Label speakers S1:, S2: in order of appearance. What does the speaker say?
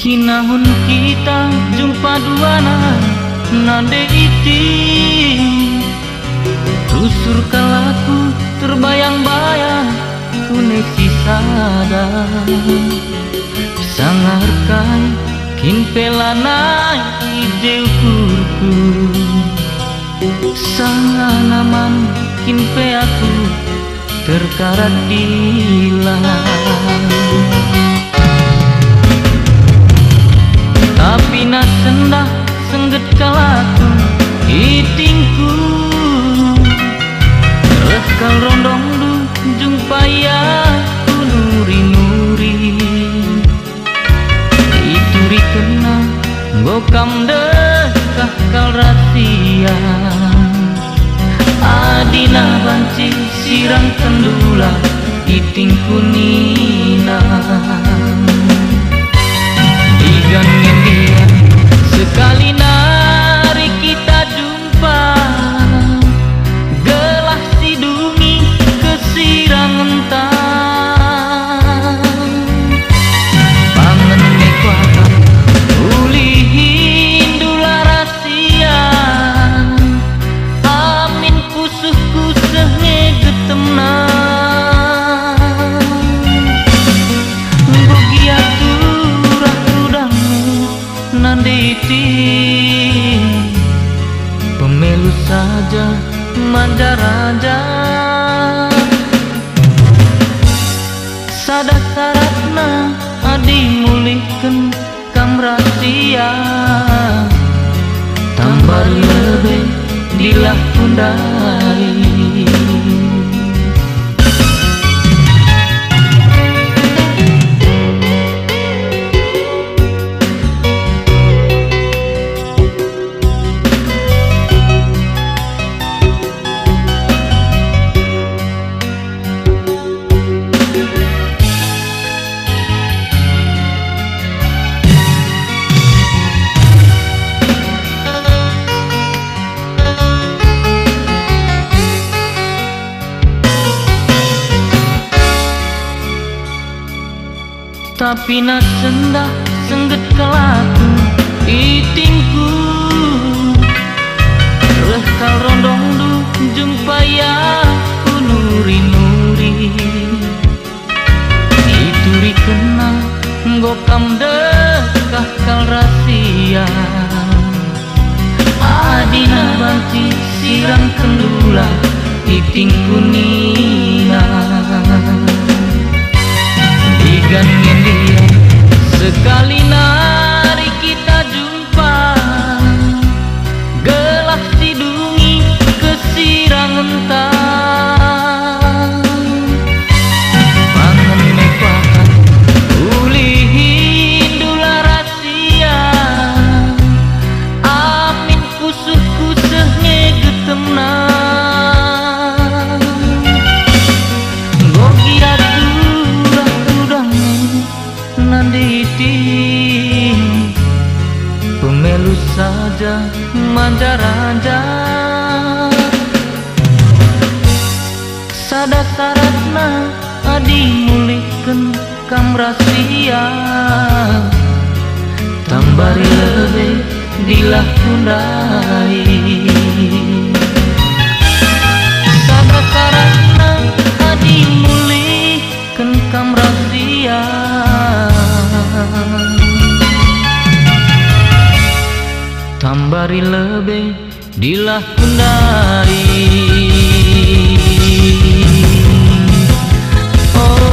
S1: Kinahun kita jumpa duana nade iti tusur kalaku terbayang-bayang kuneksi sada sangar kai kin pelana ide ukurku sangat naman kin pe aku terkarat dilang. Tapi na sendah sengget kalaku itingku rekal rondong du jumpaya nuri-nuri ituri kena gokam dekah kal rahasia adina banci sirang kendula itingku nina digangin dia sekali nari kita jumpa gelah sidungi kesirang entang pangen mekuatan ulihin dula rahasia amin kusuhku sehe getemna pemilu saja manja raja sada saratna adi mulihkan kam rahasia tambah lebih dilah kundai. Tapi na sendah sengget kalaku itingku rekal rondong du jumpaya ku nuri-nuri ituri kena gokam dekah kal rahasia adina banci sirang kendula itingku nina digangin dia sekali nari kita jumpa gelah sidungi kesirang entang pangen mekuatan ulihin dula rahasia amin kusuhku sehe getemna pemilu saja manja raja sada saratna adi mulihkan kam rahasia tambari lebih dilah kundai sada saratna adi mulihkan kam rahasia tambari lebih dilah kundai. Oh